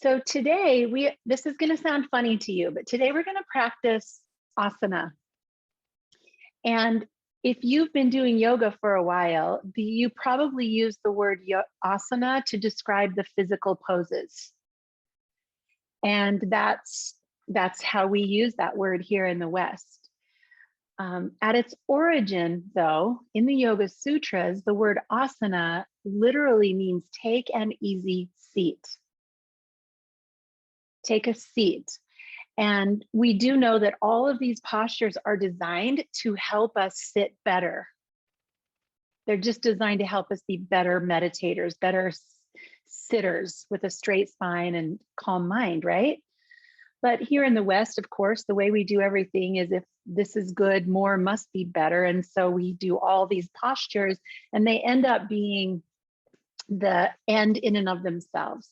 So today this is going to sound funny to you, but today we're going to practice asana. And if you've been doing yoga for a while, you probably use the word asana to describe the physical poses. And that's how we use that word here in the West. At its origin, though, in the Yoga Sutras, the word asana literally means take an easy seat. Take a seat. And we do know that all of these postures are designed to help us sit better. They're just designed to help us be better meditators, better sitters with a straight spine and calm mind, right? But here in the West, of course, the way we do everything is if this is good, more must be better. And so we do all these postures and they end up being the end in and of themselves.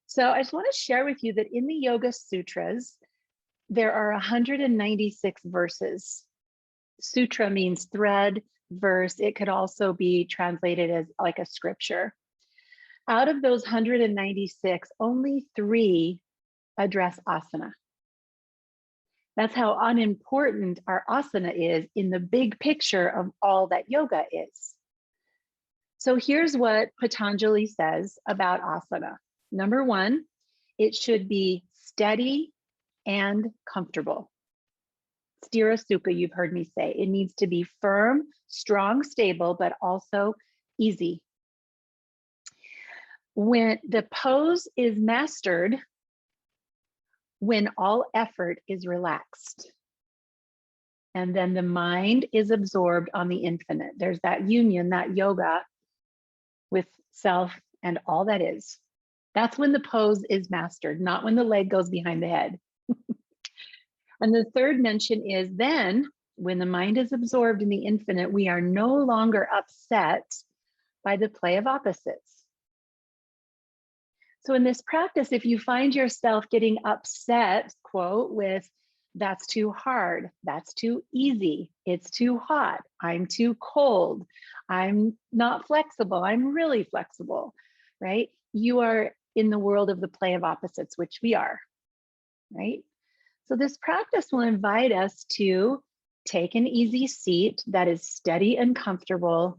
So I just want to share with you that in the Yoga Sutras, there are 196 verses. Sutra means thread, verse. It could also be translated as like a scripture. Out of those 196, only 3 address asana. That's how unimportant our asana is in the big picture of all that yoga is. So here's what Patanjali says about asana. Number 1, it should be steady and comfortable. Sthira sukha, you've heard me say. It needs to be firm, strong, stable, but also easy. When the pose is mastered, when all effort is relaxed, and then the mind is absorbed on the infinite. There's that union, that yoga with self and all that is. That's when the pose is mastered, not when the leg goes behind the head. And the third mention is then when the mind is absorbed in the infinite, we are no longer upset by the play of opposites. So in this practice, if you find yourself getting upset, quote, with that's too hard, that's too easy, it's too hot, I'm too cold, I'm not flexible, I'm really flexible, right? You are in the world of the play of opposites, which we are, right? So this practice will invite us to take an easy seat that is steady and comfortable,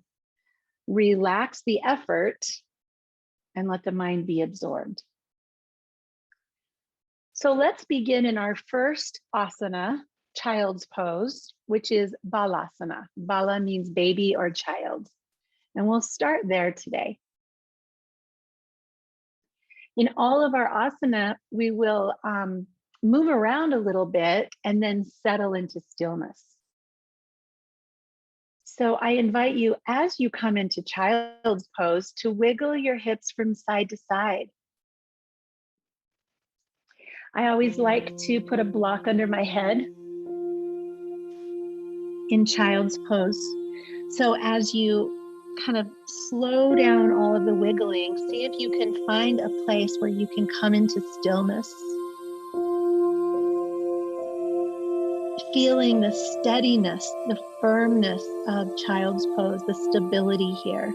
relax the effort, and let the mind be absorbed. So let's begin in our first asana, child's pose, which is balasana. Bala means baby or child. And we'll start there today. In all of our asana, we will move around a little bit and then settle into stillness. So I invite you, as you come into child's pose, to wiggle your hips from side to side. I always like to put a block under my head in child's pose. So as you kind of slow down all of the wiggling, see if you can find a place where you can come into stillness. Feeling the steadiness, the firmness of child's pose, the stability here.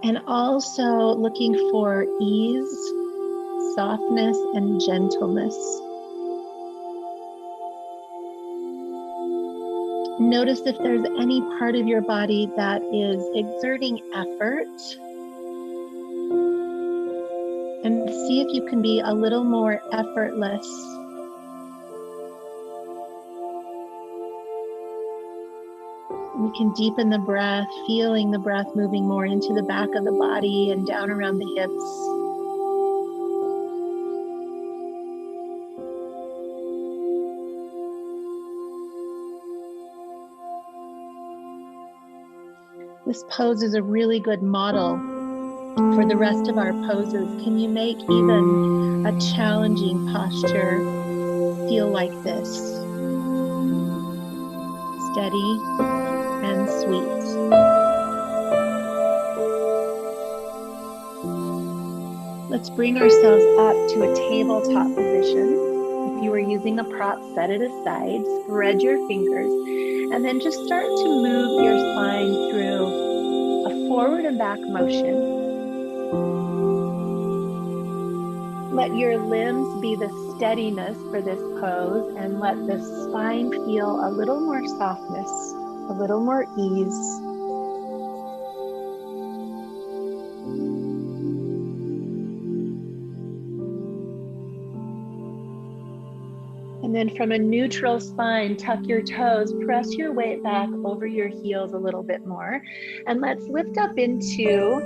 And also looking for ease, softness, and gentleness. Notice if there's any part of your body that is exerting effort. And see if you can be a little more effortless. We can deepen the breath, feeling the breath moving more into the back of the body and down around the hips. This pose is a really good model for the rest of our poses. Can you make even a challenging posture feel like this? Steady and sweet. Let's bring ourselves up to a tabletop position. If you were using a prop, set it aside, spread your fingers, and then just start to move your spine through a forward and back motion. Let your limbs be the steadiness for this pose, and let the spine feel a little more softness, a little more ease. And then from a neutral spine, tuck your toes, press your weight back over your heels a little bit more. And let's lift up into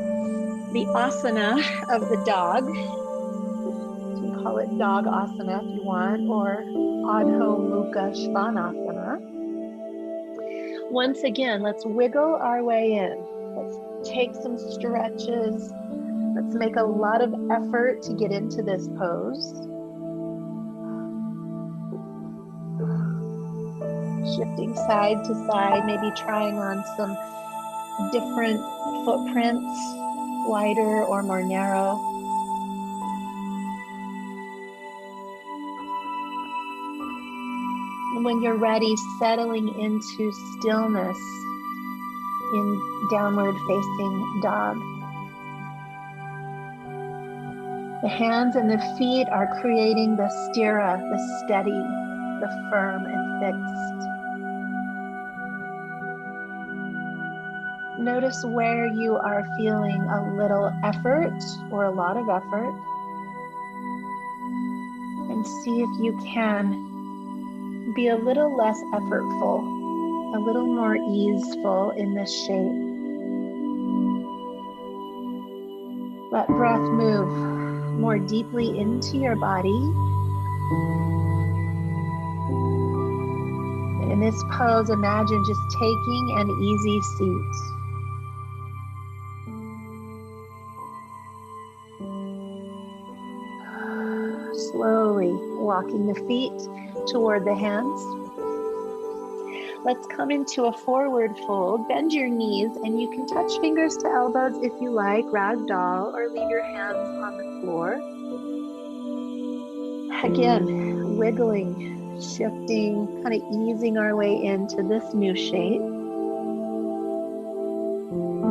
the asana of the dog. You can call it dog asana if you want, or Adho Mukha Svanasana. Once again, let's wiggle our way in. Let's take some stretches. Let's make a lot of effort to get into this pose. Shifting side to side, maybe trying on some different footprints, wider or more narrow. And when you're ready, settling into stillness in downward facing dog. The hands and the feet are creating the sthira, the steady, the firm and fixed. Notice where you are feeling a little effort or a lot of effort, and see if you can be a little less effortful, a little more easeful in this shape. Let breath move more deeply into your body. And in this pose, imagine just taking an easy seat. Slowly walking the feet toward the hands. Let's come into a forward fold. Bend your knees, and you can touch fingers to elbows if you like, ragdoll, or leave your hands on the floor. Again, wiggling, shifting, kind of easing our way into this new shape.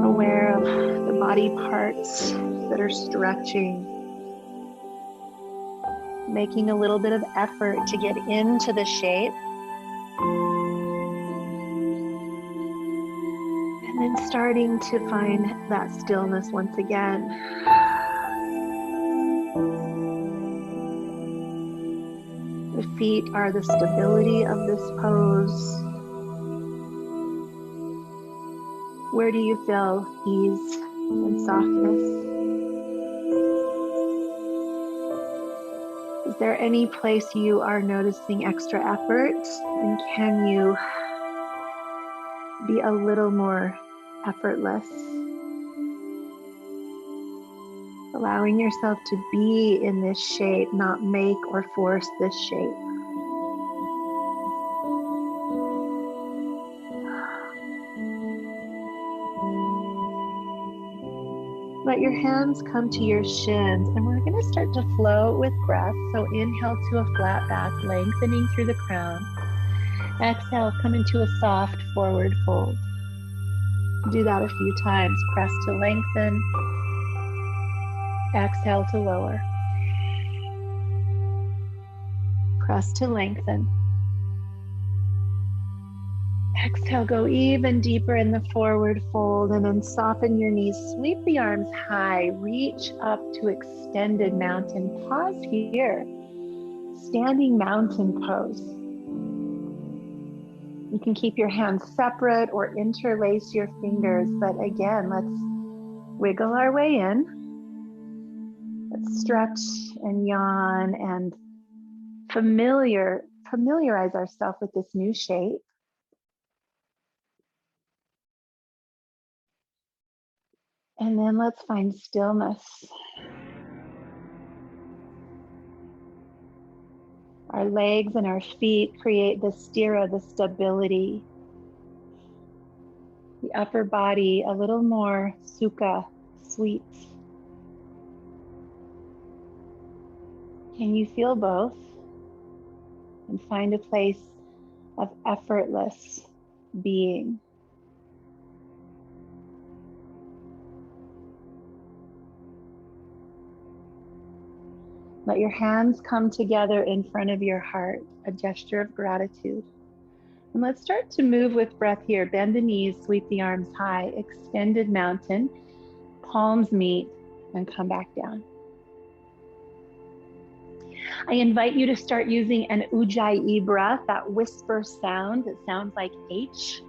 Aware of the body parts that are stretching. Making a little bit of effort to get into the shape. And then starting to find that stillness once again. The feet are the stability of this pose. Where do you feel ease and softness? Is there any place you are noticing extra effort? And can you be a little more effortless? Allowing yourself to be in this shape, not make or force this shape. Let your hands come to your shins, and we're going to start to flow with breath. So inhale to a flat back, lengthening through the crown. Exhale, come into a soft forward fold. Do that a few times. Press to lengthen. Exhale to lower. Press to lengthen. Exhale, go even deeper in the forward fold, and then soften your knees. Sweep the arms high. Reach up to extended mountain. Pause here. Standing mountain pose. You can keep your hands separate or interlace your fingers, but again, let's wiggle our way in. Let's stretch and yawn and familiarize ourselves with this new shape. And then let's find stillness. Our legs and our feet create the sthira, the stability. The upper body, a little more sukha, sweet. Can you feel both? And find a place of effortless being. Let your hands come together in front of your heart, a gesture of gratitude. And let's start to move with breath here. Bend the knees, sweep the arms high, extended mountain, palms meet, and come back down. I invite you to start using an ujjayi breath, that whisper sound that sounds like H.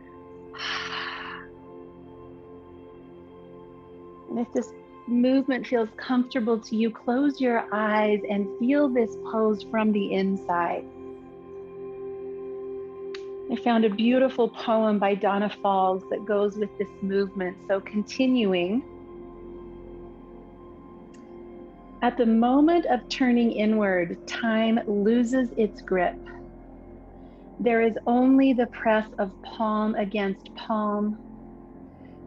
And if this movement feels comfortable to you, close your eyes and feel this pose from the inside. I found a beautiful poem by Danna Faulds that goes with this movement. So continuing, at the moment of turning inward, time loses its grip. There is only the press of palm against palm,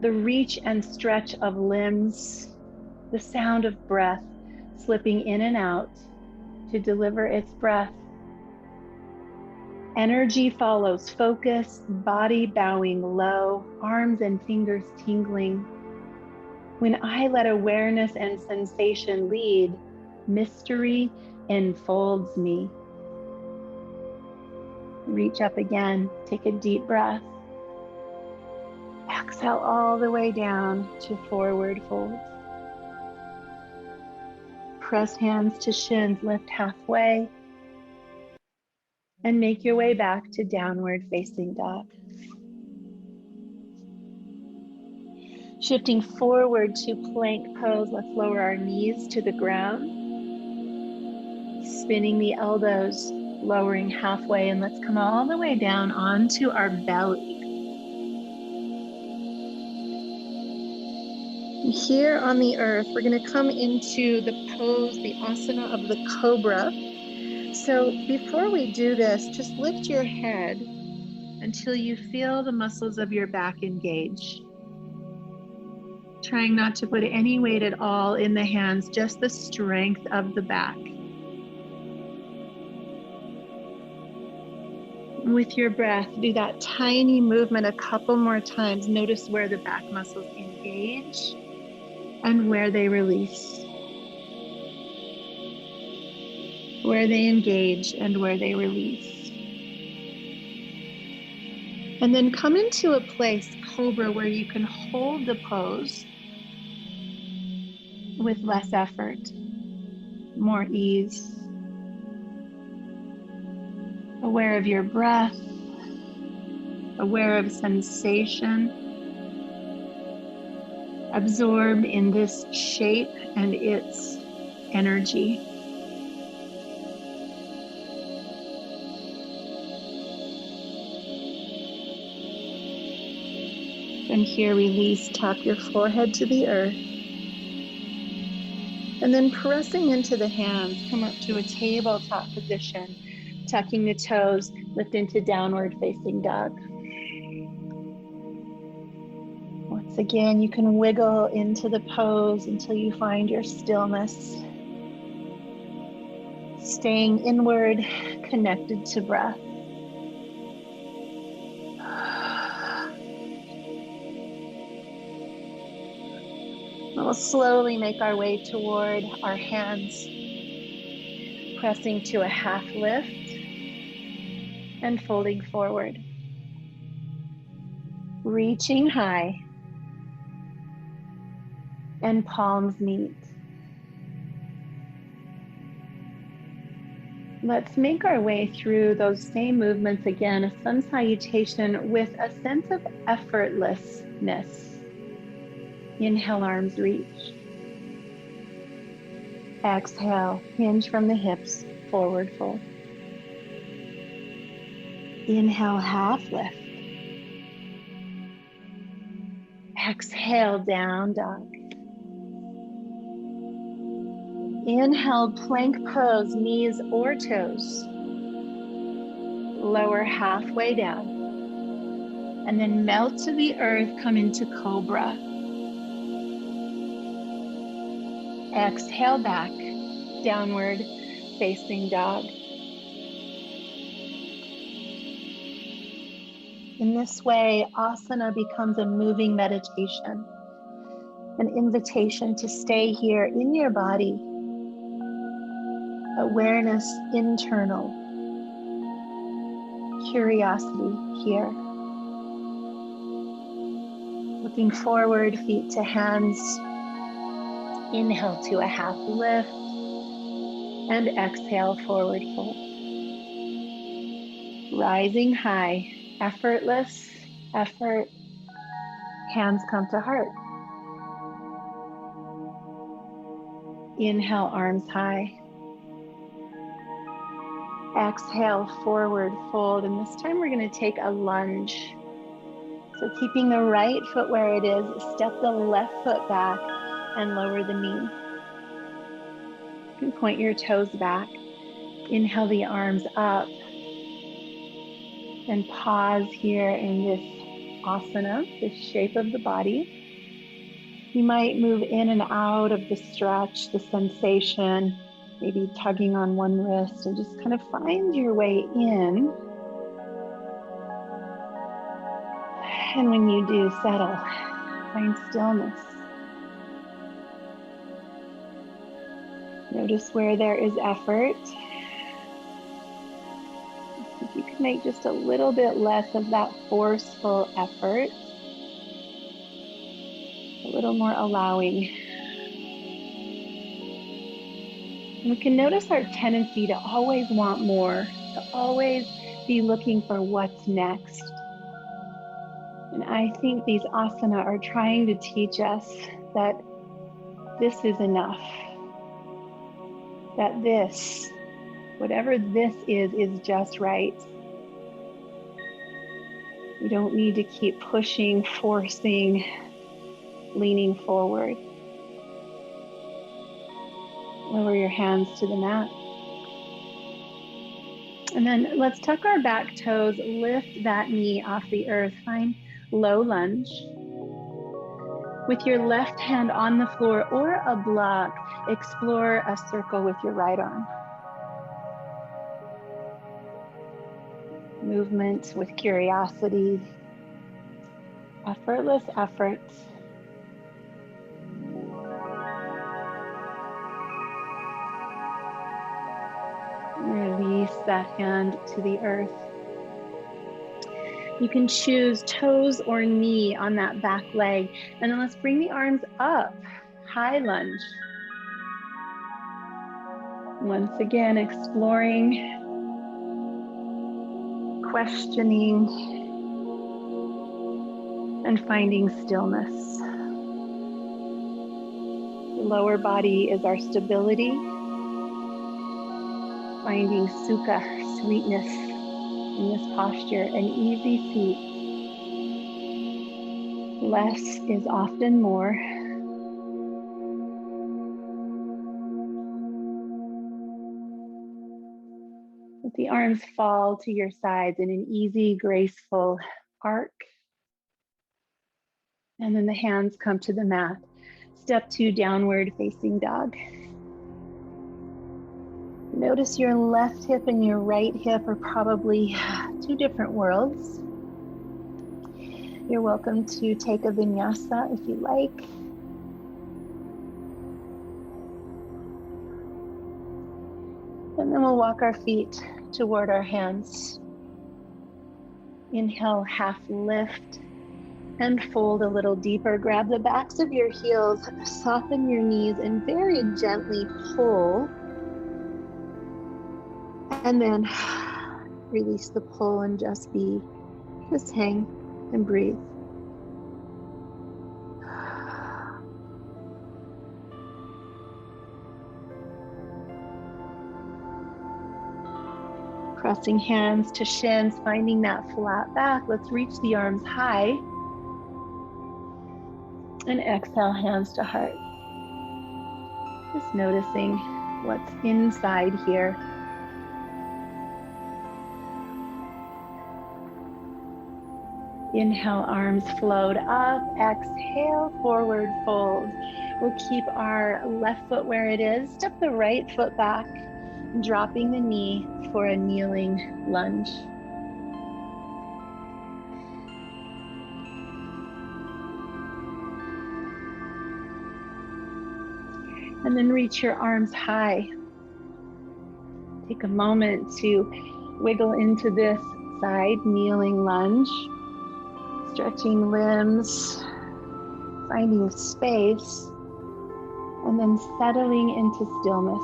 the reach and stretch of limbs, the sound of breath slipping in and out to deliver its breath. Energy follows focus, body bowing low, arms and fingers tingling. When I let awareness and sensation lead, mystery enfolds me. Reach up again, take a deep breath. Exhale all the way down to forward fold. Press hands to shins, lift halfway, and make your way back to downward facing dog. Shifting forward to plank pose, let's lower our knees to the ground. Spinning the elbows, lowering halfway, and let's come all the way down onto our belly. Here on the earth, we're going to come into the pose, the asana of the cobra. So before we do this, just lift your head until you feel the muscles of your back engage. Trying not to put any weight at all in the hands, just the strength of the back. With your breath, do that tiny movement a couple more times. Notice where the back muscles engage and where they release. Where they engage and where they release. And then come into a place, cobra, where you can hold the pose with less effort, more ease. Aware of your breath, aware of sensation, absorbed in this shape and its energy. And here, release, tap your forehead to the earth. And then pressing into the hands, come up to a tabletop position, tucking the toes, lift into downward facing dog. Once again, you can wiggle into the pose until you find your stillness. Staying inward, connected to breath. We'll slowly make our way toward our hands, pressing to a half lift and folding forward. Reaching high and palms meet. Let's make our way through those same movements again, a sun salutation with a sense of effortlessness. Inhale, arms reach. Exhale, hinge from the hips, forward fold. Inhale, half lift. Exhale, down dog. Inhale, plank pose, knees or toes. Lower halfway down. And then melt to the earth, come into cobra. Exhale back, downward facing dog. In this way, asana becomes a moving meditation, an invitation to stay here in your body, Awareness internal. Curiosity here. Looking forward, feet to hands. Inhale to a half lift. And exhale, forward fold. Rising high, effortless, effort. Hands come to heart. Inhale, arms high. Exhale, forward fold. And this time we're going to take a lunge. So keeping the right foot where it is, step the left foot back and lower the knee. You can point your toes back. Inhale the arms up. And pause here in this asana, this shape of the body. You might move in and out of the stretch, the sensation, maybe tugging on one wrist, and just kind of find your way in. And when you do, settle, find stillness. Notice where there is effort. If you could make just a little bit less of that forceful effort, a little more allowing. And we can notice our tendency to always want more, to always be looking for what's next. And I think these asana are trying to teach us that this is enough. That this, whatever this is just right. We don't need to keep pushing, forcing, leaning forward. Lower your hands to the mat. And then let's tuck our back toes, lift that knee off the earth. Find low lunge. With your left hand on the floor or a block, explore a circle with your right arm. Movement with curiosity. Effortless effort. Release that hand to the earth. You can choose toes or knee on that back leg. And then let's bring the arms up. High lunge. Once again, exploring, questioning, and finding stillness. The lower body is our stability. Finding sukha, sweetness in this posture, an easy seat. Less is often more. Let the arms fall to your sides in an easy, graceful arc. And then the hands come to the mat. Step 2, downward facing dog. Notice your left hip and your right hip are probably two different worlds. You're welcome to take a vinyasa if you like. And then we'll walk our feet toward our hands. Inhale, half lift and fold a little deeper. Grab the backs of your heels, soften your knees, and very gently pull. And then release the pull and just be, just hang and breathe. Pressing hands to shins, finding that flat back. Let's reach the arms high. And exhale, hands to heart. Just noticing what's inside here. Inhale, arms float up. Exhale, forward fold. We'll keep our left foot where it is. Step the right foot back, dropping the knee for a kneeling lunge. And then reach your arms high. Take a moment to wiggle into this side kneeling lunge, stretching limbs, finding space, and then settling into stillness.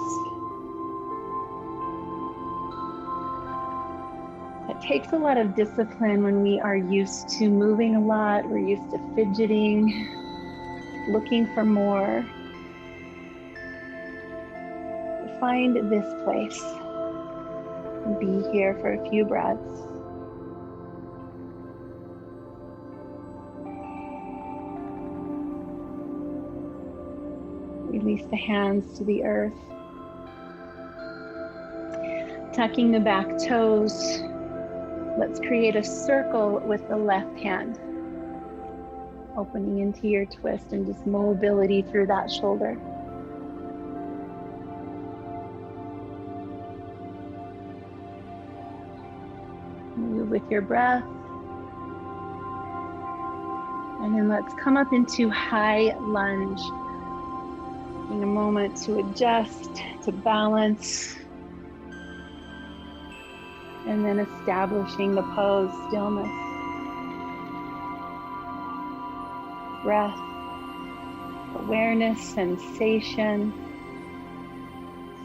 It takes a lot of discipline when we are used to moving a lot, we're used to fidgeting, looking for more. Find this place and be here for a few breaths. Release the hands to the earth. Tucking the back toes, let's create a circle with the left hand. Opening into your twist and just mobility through that shoulder. Move with your breath. And then let's come up into high lunge. In a moment to adjust, to balance. And then establishing the pose, stillness. Breath, awareness, sensation.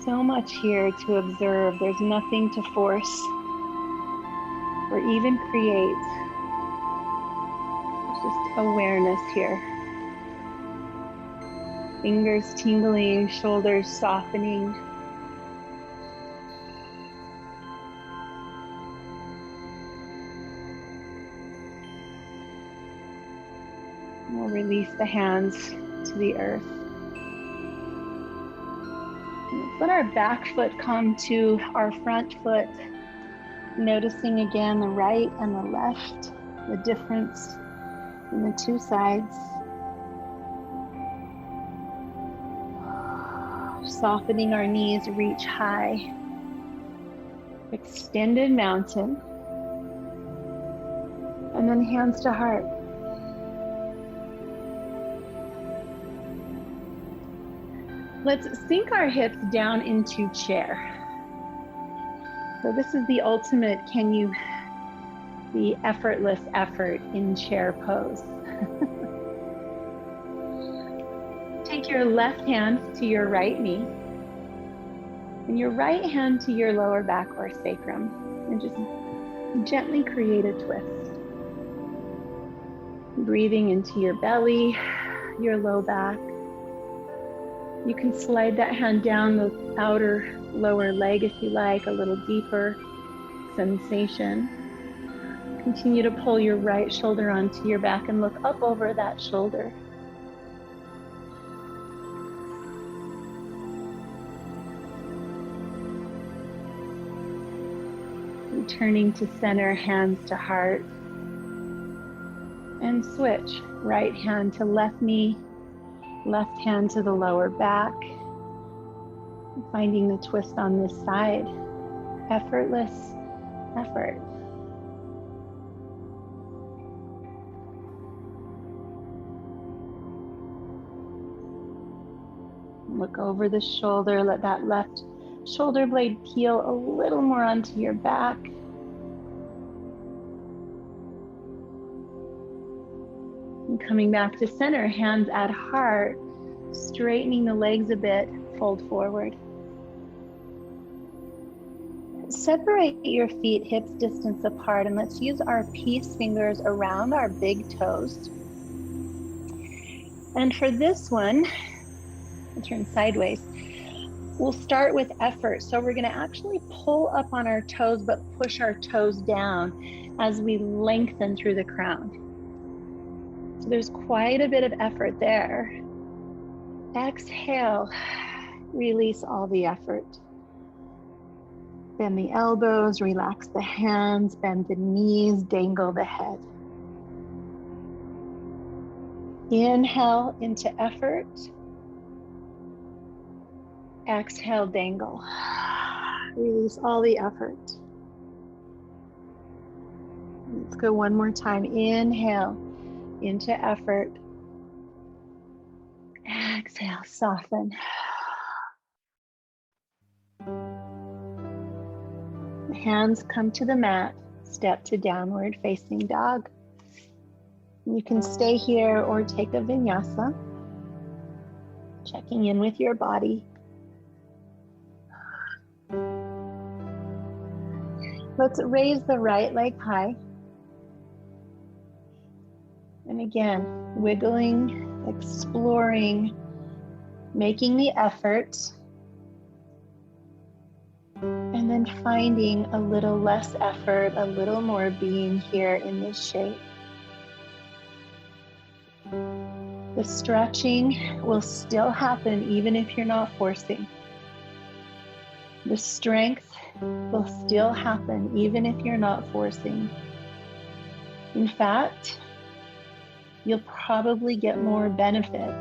So much here to observe. There's nothing to force or even create. There's just awareness here. Fingers tingling, shoulders softening. We'll release the hands to the earth. Let's let our back foot come to our front foot. Noticing again the right and the left, the difference in the two sides. Softening our knees, reach high. Extended mountain. And then hands to heart. Let's sink our hips down into chair. So this is the ultimate, the effortless effort in chair pose. Take your left hand to your right knee and your right hand to your lower back or sacrum, and just gently create a twist. Breathing into your belly, your low back. You can slide that hand down the outer lower leg if you like, a little deeper sensation. Continue to pull your right shoulder onto your back and look up over that shoulder. Returning to center, hands to heart. And switch, right hand to left knee, left hand to the lower back. Finding the twist on this side. Effortless effort. Look over the shoulder, let that left shoulder blade peel a little more onto your back. And coming back to center, hands at heart, straightening the legs a bit, fold forward. Separate your feet hips distance apart, and let's use our peace fingers around our big toes. And for this one, I'll turn sideways. We'll start with effort. So we're going to actually pull up on our toes, but push our toes down as we lengthen through the crown. So there's quite a bit of effort there. Exhale, release all the effort. Bend the elbows, relax the hands, bend the knees, dangle the head. Inhale into effort. Exhale, dangle. Release all the effort. Let's go one more time. Inhale into effort. Exhale, soften. Hands come to the mat, step to downward facing dog. You can stay here or take a vinyasa, checking in with your body. Let's raise the right leg high. And again, wiggling, exploring, making the effort, and then finding a little less effort, a little more being here in this shape. The stretching will still happen even if you're not forcing. The strength will still happen even if you're not forcing. In fact, you'll probably get more benefit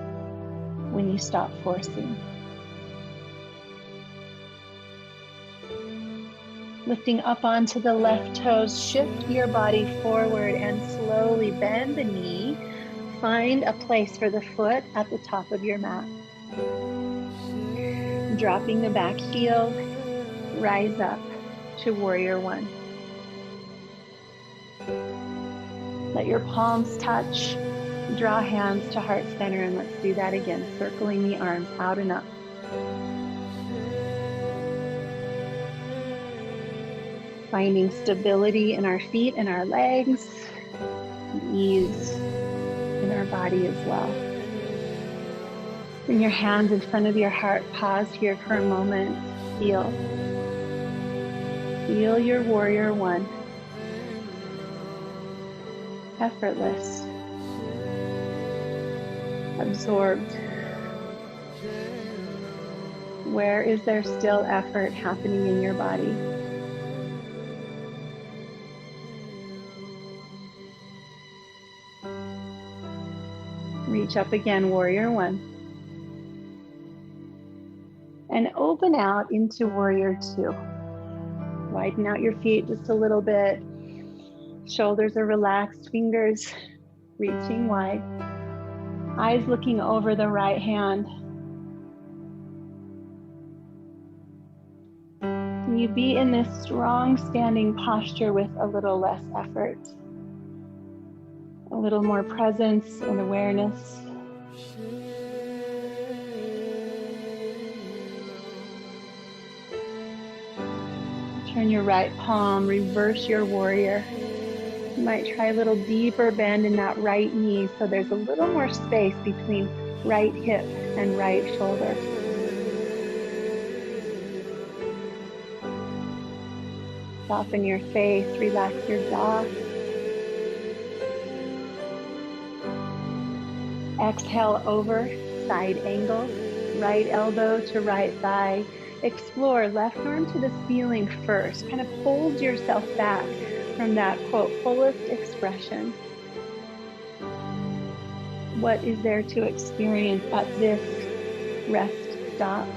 when you stop forcing. Lifting up onto the left toes, shift your body forward and slowly bend the knee. Find a place for the foot at the top of your mat. Dropping the back heel, rise up to warrior one. Let your palms touch. Draw hands to heart center, and let's do that again, circling the arms out and up. Finding stability in our feet and our legs, and ease in our body as well. Bring your hands in front of your heart. Pause here for a moment. Feel your warrior one. Effortless. Absorbed. Where is there still effort happening in your body? Reach up again, warrior one. And open out into warrior two. Widen out your feet just a little bit. Shoulders are relaxed, fingers reaching wide. Eyes looking over the right hand. Can you be in this strong standing posture with a little less effort? A little more presence and awareness. Turn your right palm, reverse your warrior. You might try a little deeper bend in that right knee so there's a little more space between right hip and right shoulder. Soften your face, relax your jaw. Exhale over, side angle, right elbow to right thigh. Explore left arm to the ceiling first. Kind of hold yourself back from that, quote, fullest expression. What is there to experience at this rest stop?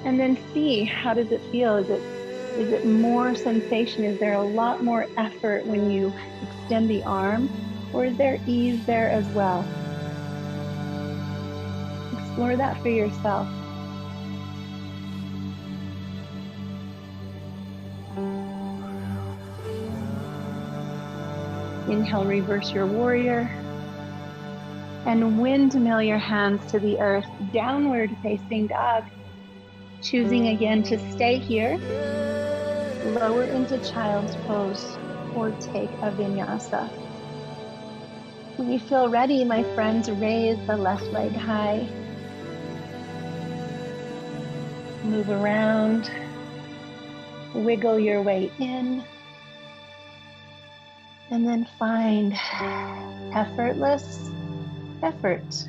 And then see, how does it feel? Is it more sensation? Is there a lot more effort when you extend the arm? Or is there ease there as well? Explore that for yourself. Inhale, reverse your warrior. And windmill your hands to the earth, downward facing dog. Choosing again to stay here, lower into child's pose, or take a vinyasa. When you feel ready, my friends, raise the left leg high. Move around. Wiggle your way in. And then find effortless effort.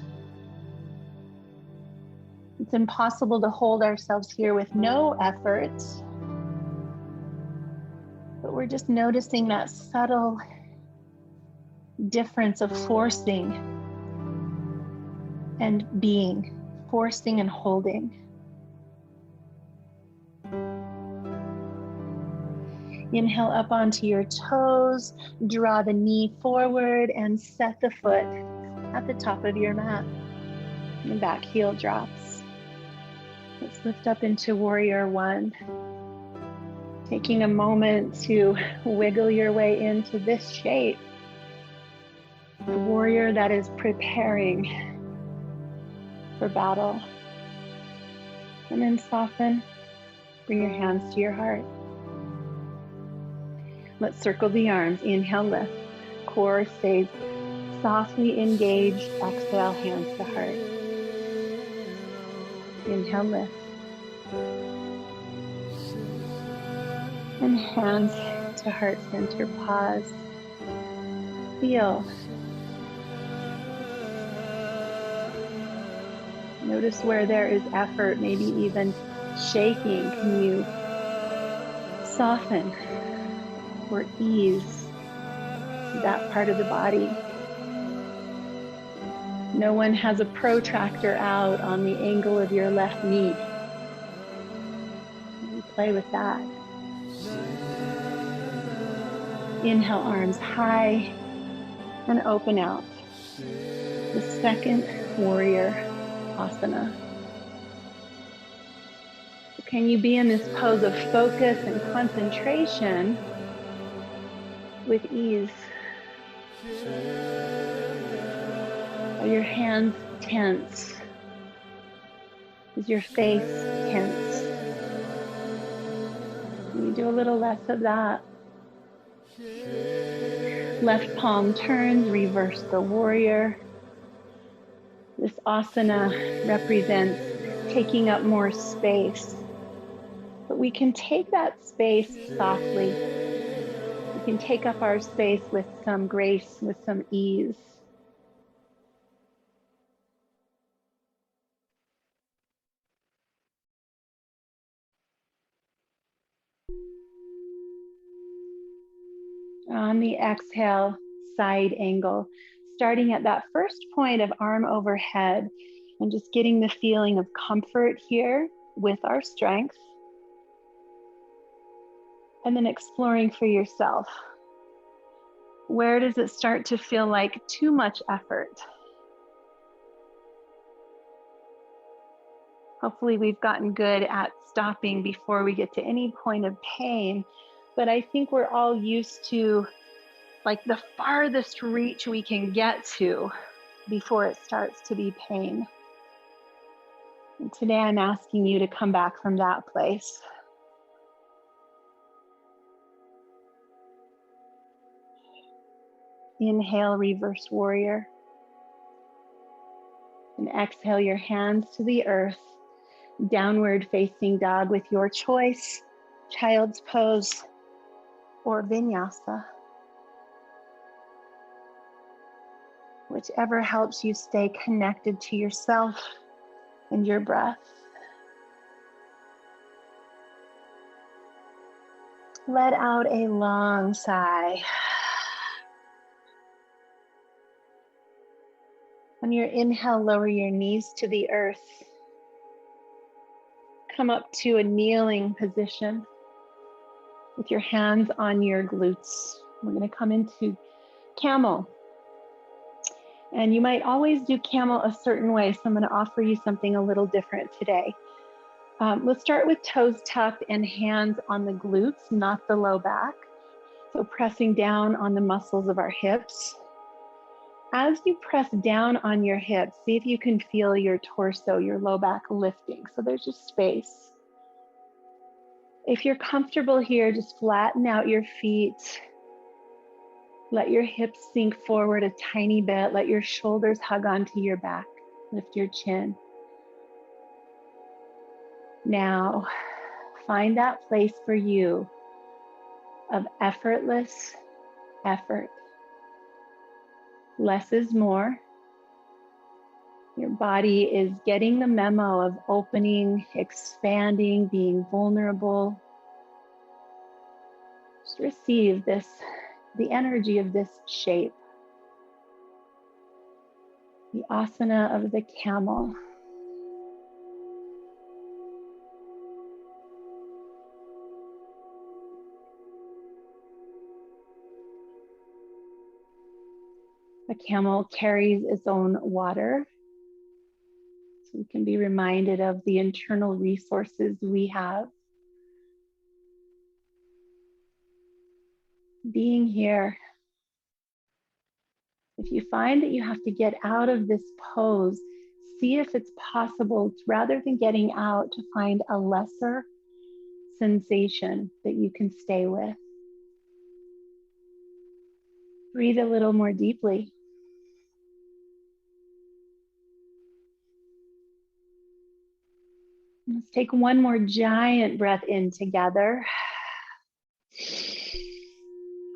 It's impossible to hold ourselves here with no effort. But we're just noticing that subtle difference of forcing and being, forcing and holding. Inhale up onto your toes, draw the knee forward and set the foot at the top of your mat. The back heel drops. Let's lift up into warrior one. Taking a moment to wiggle your way into this shape. The warrior that is preparing for battle. And then soften, bring your hands to your heart. Let's circle the arms, inhale, lift. Core stays softly engaged, exhale, hands to heart. Inhale, lift. And hands to heart center, pause. Feel. Notice where there is effort, maybe even shaking. Can you soften or ease that part of the body? No one has a protractor out on the angle of your left knee. You play with that. Inhale, arms high and open out. The second warrior asana. So can you be in this pose of focus and concentration with ease? Are your hands tense? Is your face tense? Can you do a little less of that? Left palm turns, reverse the warrior. This asana represents taking up more space, but we can take that space softly. We can take up our space with some grace, with some ease. On the exhale, side angle, starting at that first point of arm overhead and just getting the feeling of comfort here with our strength. And then exploring for yourself. Where does it start to feel like too much effort? Hopefully we've gotten good at stopping before we get to any point of pain, but I think we're all used to like the farthest reach we can get to before it starts to be pain. And today I'm asking you to come back from that place. Inhale, reverse warrior. And exhale your hands to the earth. Downward facing dog with your choice, child's pose, or vinyasa. Whichever helps you stay connected to yourself and your breath. Let out a long sigh. On your inhale, lower your knees to the earth. Come up to a kneeling position with your hands on your glutes. We're going to come into camel. And you might always do camel a certain way, so I'm going to offer you something a little different today. Let's start with toes tucked and hands on the glutes, not the low back. So pressing down on the muscles of our hips. As you press down on your hips, see if you can feel your torso, your low back lifting. So there's just space. If you're comfortable here, just flatten out your feet. Let your hips sink forward a tiny bit. Let your shoulders hug onto your back. Lift your chin. Now, find that place for you of effortless effort. Less is more. Your body is getting the memo of opening, expanding, being vulnerable. Just receive this, the energy of this shape. The asana of the camel. A camel carries its own water. So we can be reminded of the internal resources we have. being here. If you find that you have to get out of this pose, see if it's possible, rather than getting out, to find a lesser sensation that you can stay with. Breathe a little more deeply. Let's take one more giant breath in together.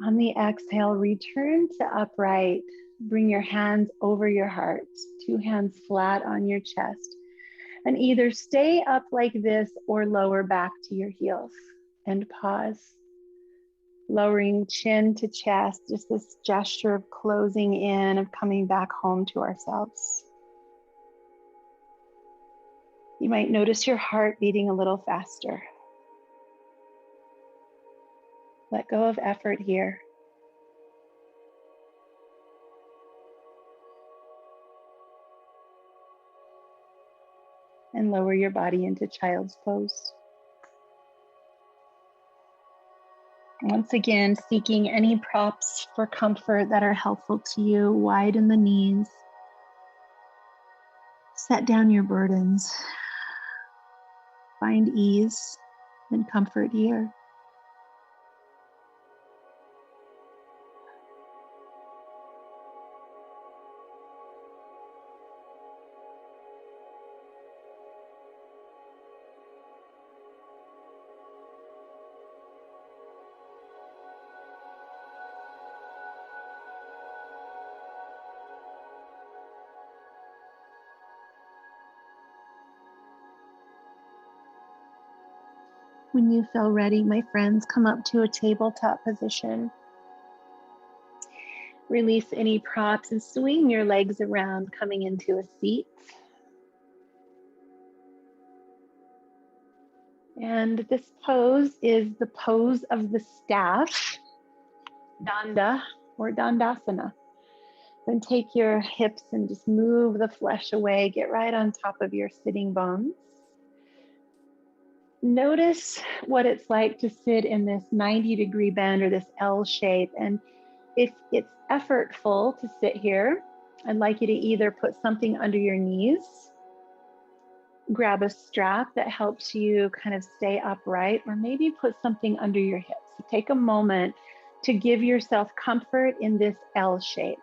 On the exhale, return to upright. Bring your hands over your heart, 2 hands flat on your chest, and either stay up like this or lower back to your heels and pause. Lowering chin to chest, just this gesture of closing in, of coming back home to ourselves. You might notice your heart beating a little faster. Let go of effort here. And lower your body into child's pose. Once again, seeking any props for comfort that are helpful to you. Widen the knees. Set down your burdens. Find ease and comfort here. When you feel ready, my friends, come up to a tabletop position. Release any props and swing your legs around, coming into a seat. And this pose is the pose of the staff, Danda or Dandasana. Then take your hips and just move the flesh away. Get right on top of your sitting bones. Notice what it's like to sit in this 90-degree bend or this L shape. And if it's effortful to sit here, I'd like you to either put something under your knees, grab a strap that helps you kind of stay upright, or maybe put something under your hips. So take a moment to give yourself comfort in this L shape.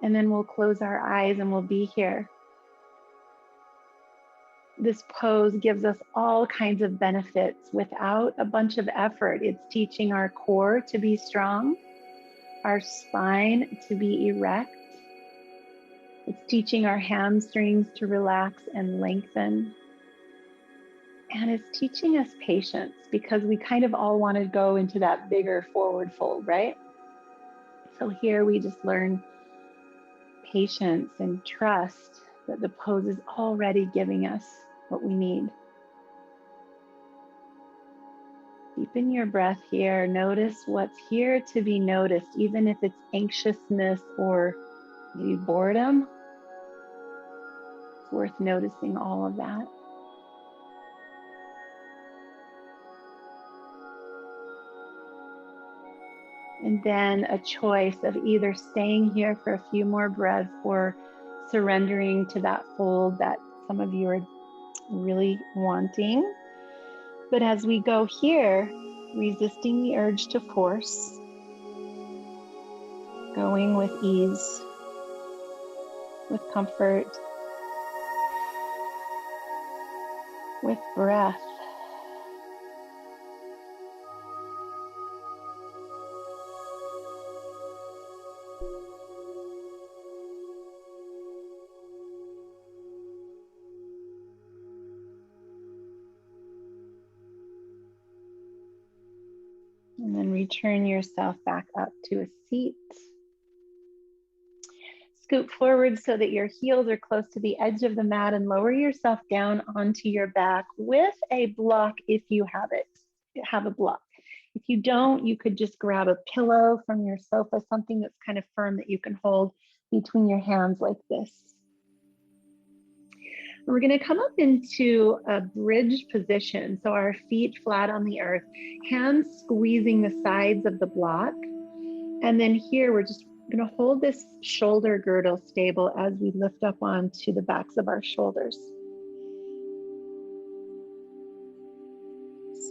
And then we'll close our eyes and we'll be here. This pose gives us all kinds of benefits without a bunch of effort. It's teaching our core to be strong, our spine to be erect. It's teaching our hamstrings to relax and lengthen. And it's teaching us patience, because we kind of all want to go into that bigger forward fold, right? So here we just learn patience and trust that the pose is already giving us what we need. Deepen your breath here. Notice what's here to be noticed, even if it's anxiousness or maybe boredom. It's worth noticing all of that. And then a choice of either staying here for a few more breaths or surrendering to that fold that some of you are really wanting. But as we go here, resisting the urge to force, going with ease, with comfort, with breath. And then return yourself back up to a seat. Scoot forward so that your heels are close to the edge of the mat, and lower yourself down onto your back with a block if you have it. Have a block. If you don't, you could just grab a pillow from your sofa, something that's kind of firm that you can hold between your hands like this. We're going to come up into a bridge position. So our feet flat on the earth, hands squeezing the sides of the block. And then here, we're just going to hold this shoulder girdle stable as we lift up onto the backs of our shoulders.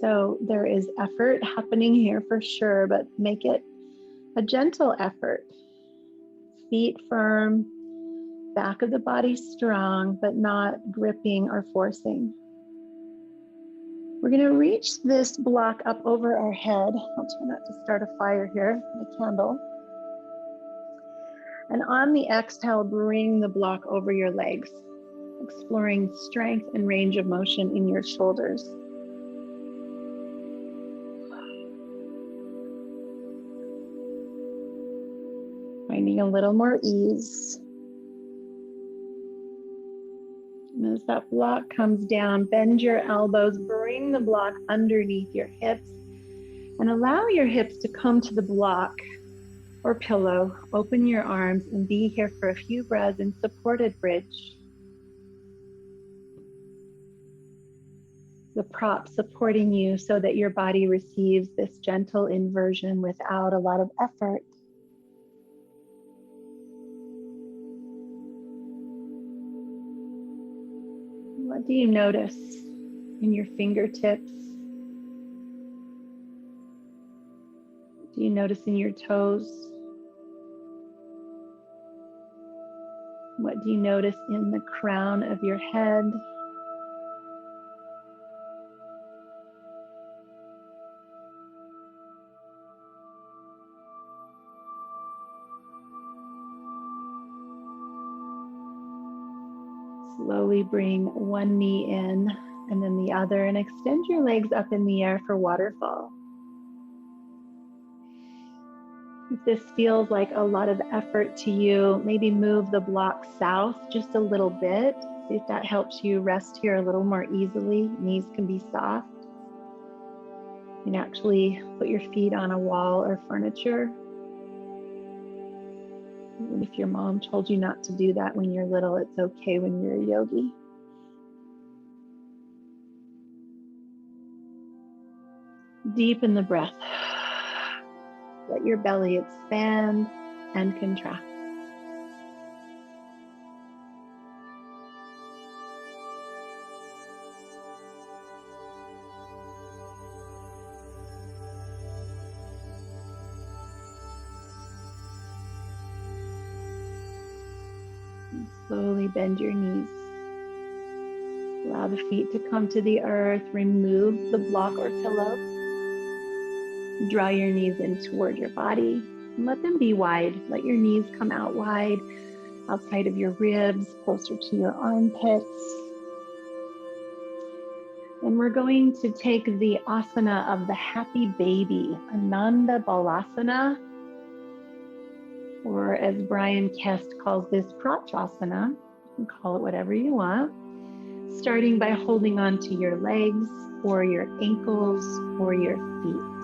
So there is effort happening here for sure, but make it a gentle effort. Feet firm, back of the body strong, but not gripping or forcing. We're going to reach this block up over our head. I'll try not to start a fire here, a candle. And on the exhale, bring the block over your legs, exploring strength and range of motion in your shoulders. Finding a little more ease. And as that block comes down, bend your elbows, bring the block underneath your hips, and allow your hips to come to the block or pillow. Open your arms and be here for a few breaths in supported bridge. The prop supporting you so that your body receives this gentle inversion without a lot of effort. What do you notice in your fingertips? Do you notice in your toes? What do you notice in the crown of your head? Slowly bring one knee in and then the other, and extend your legs up in the air for waterfall. If this feels like a lot of effort to you, maybe move the block south just a little bit. See if that helps you rest here a little more easily. Knees can be soft. You can actually put your feet on a wall or furniture. Even if your mom told you not to do that when you're little, it's okay when you're a yogi. Deepen the breath. Let your belly expand and contract. And slowly bend your knees. Allow the feet to come to the earth. Remove the block or pillow. Draw your knees in toward your body and let them be wide. Let your knees come out wide, outside of your ribs, closer to your armpits. And we're going to take the asana of the happy baby, Ananda Balasana, or as Brian Kest calls this, Prachasana. You can call it whatever you want. Starting by holding on to your legs or your ankles or your feet.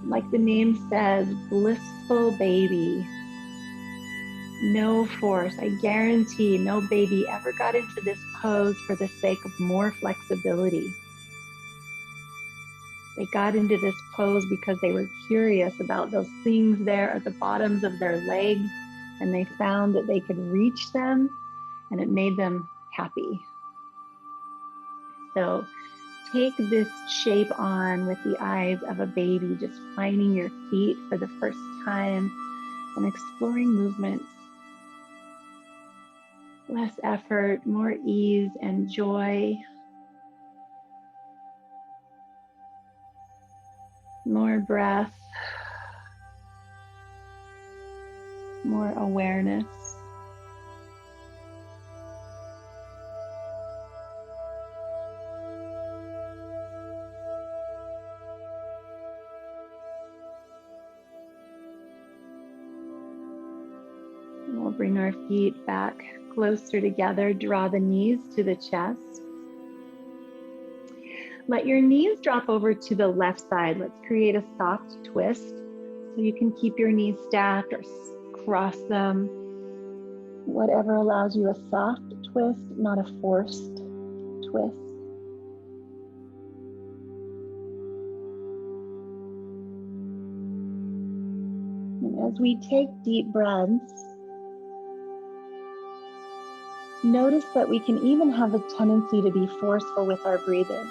Like the name says, blissful baby. No force. I guarantee no baby ever got into this pose for the sake of more flexibility. They got into this pose because they were curious about those things there at the bottoms of their legs, and they found that they could reach them, and it made them happy. So take this shape on with the eyes of a baby, just finding your feet for the first time and exploring movements. Less effort, more ease and joy. More breath. More awareness. We'll bring our feet back closer together. Draw the knees to the chest. Let your knees drop over to the left side. Let's create a soft twist so you can keep your knees stacked or cross them. Whatever allows you a soft twist, not a forced twist. And as we take deep breaths, notice that we can even have a tendency to be forceful with our breathing.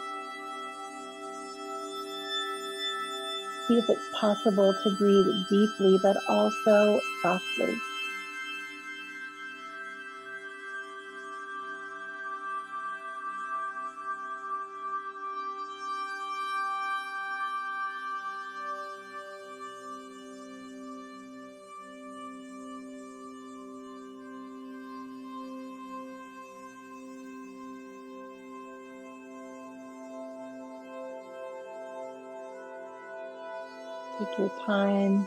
See if it's possible to breathe deeply, but also softly. Take your time,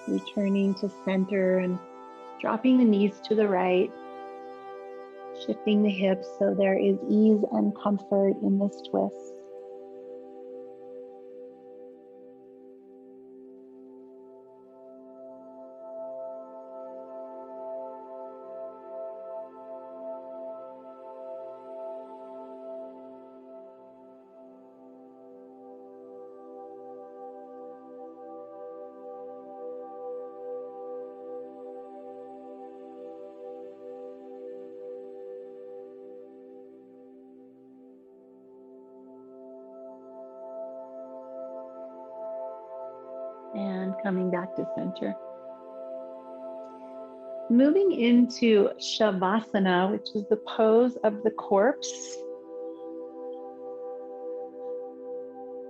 returning to center and dropping the knees to the right, shifting the hips so there is ease and comfort in this twist. And coming back to center. Moving into Shavasana, which is the pose of the corpse.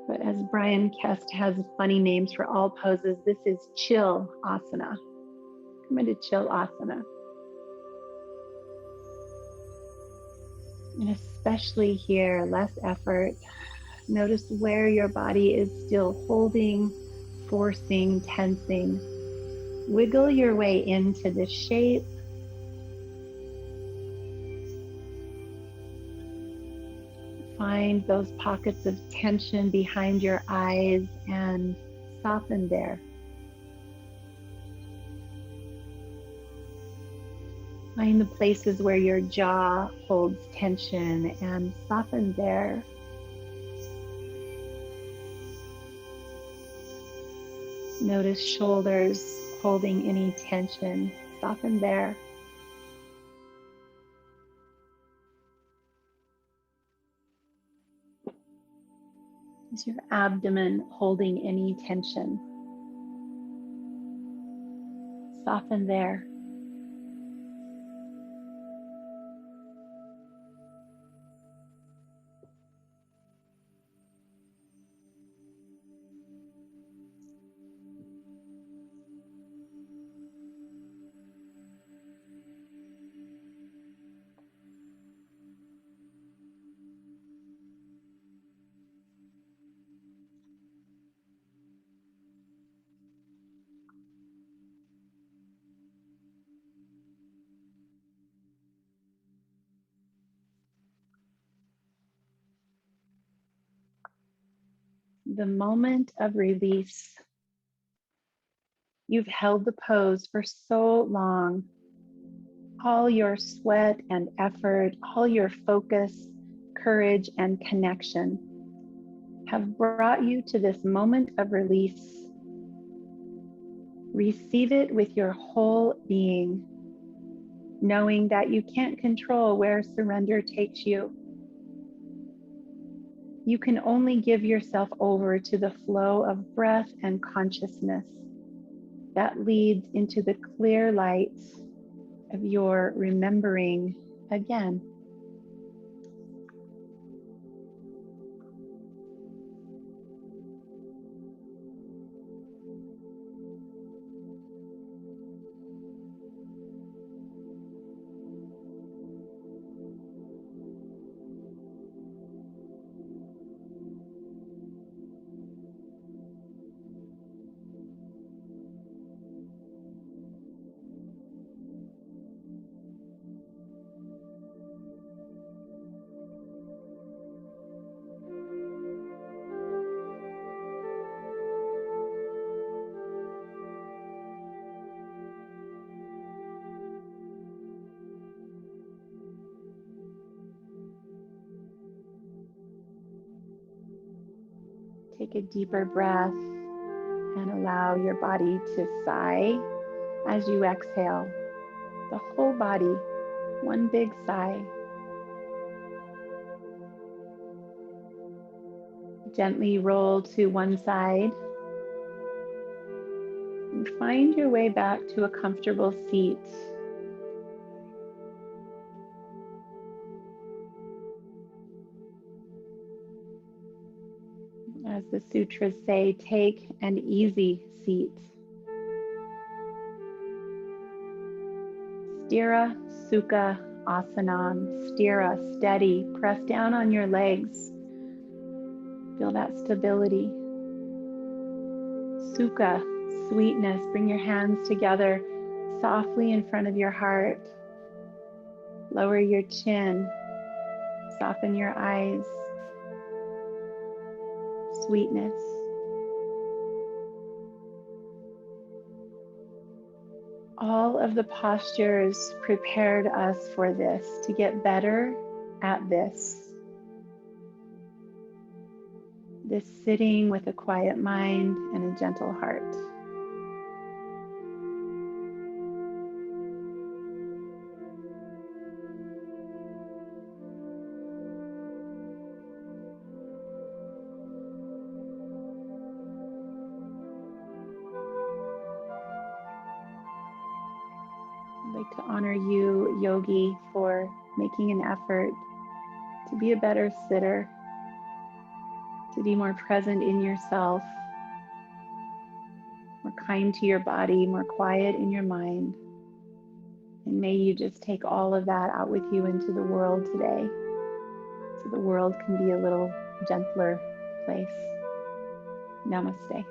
But as Brian Kest has funny names for all poses, this is chill asana. Come into chill asana. And especially here, less effort. Notice where your body is still holding, forcing, tensing. Wiggle your way into this shape. Find those pockets of tension behind your eyes and soften there. Find the places where your jaw holds tension and soften there. Notice shoulders holding any tension, soften there. Is your abdomen holding any tension? Soften there. The moment of release. You've held the pose for so long. All your sweat and effort, all your focus, courage, and connection have brought you to this moment of release. Receive it with your whole being, knowing that you can't control where surrender takes you. You can only give yourself over to the flow of breath and consciousness that leads into the clear light of your remembering again. Take a deeper breath and allow your body to sigh as you exhale. The whole body, one big sigh. Gently roll to one side and find your way back to a comfortable seat. As the sutras say, take an easy seat. Sthira Sukha Asanam. Sthira, steady. Press down on your legs. Feel that stability. Sukha, sweetness. Bring your hands together softly in front of your heart. Lower your chin. Soften your eyes. Sweetness. All of the postures prepared us for this, to get better at this. This sitting with a quiet mind and a gentle heart. I'd like to honor you, Yogi, for making an effort to be a better sitter, to be more present in yourself, more kind to your body, more quiet in your mind. And may you just take all of that out with you into the world today, so the world can be a little gentler place. Namaste.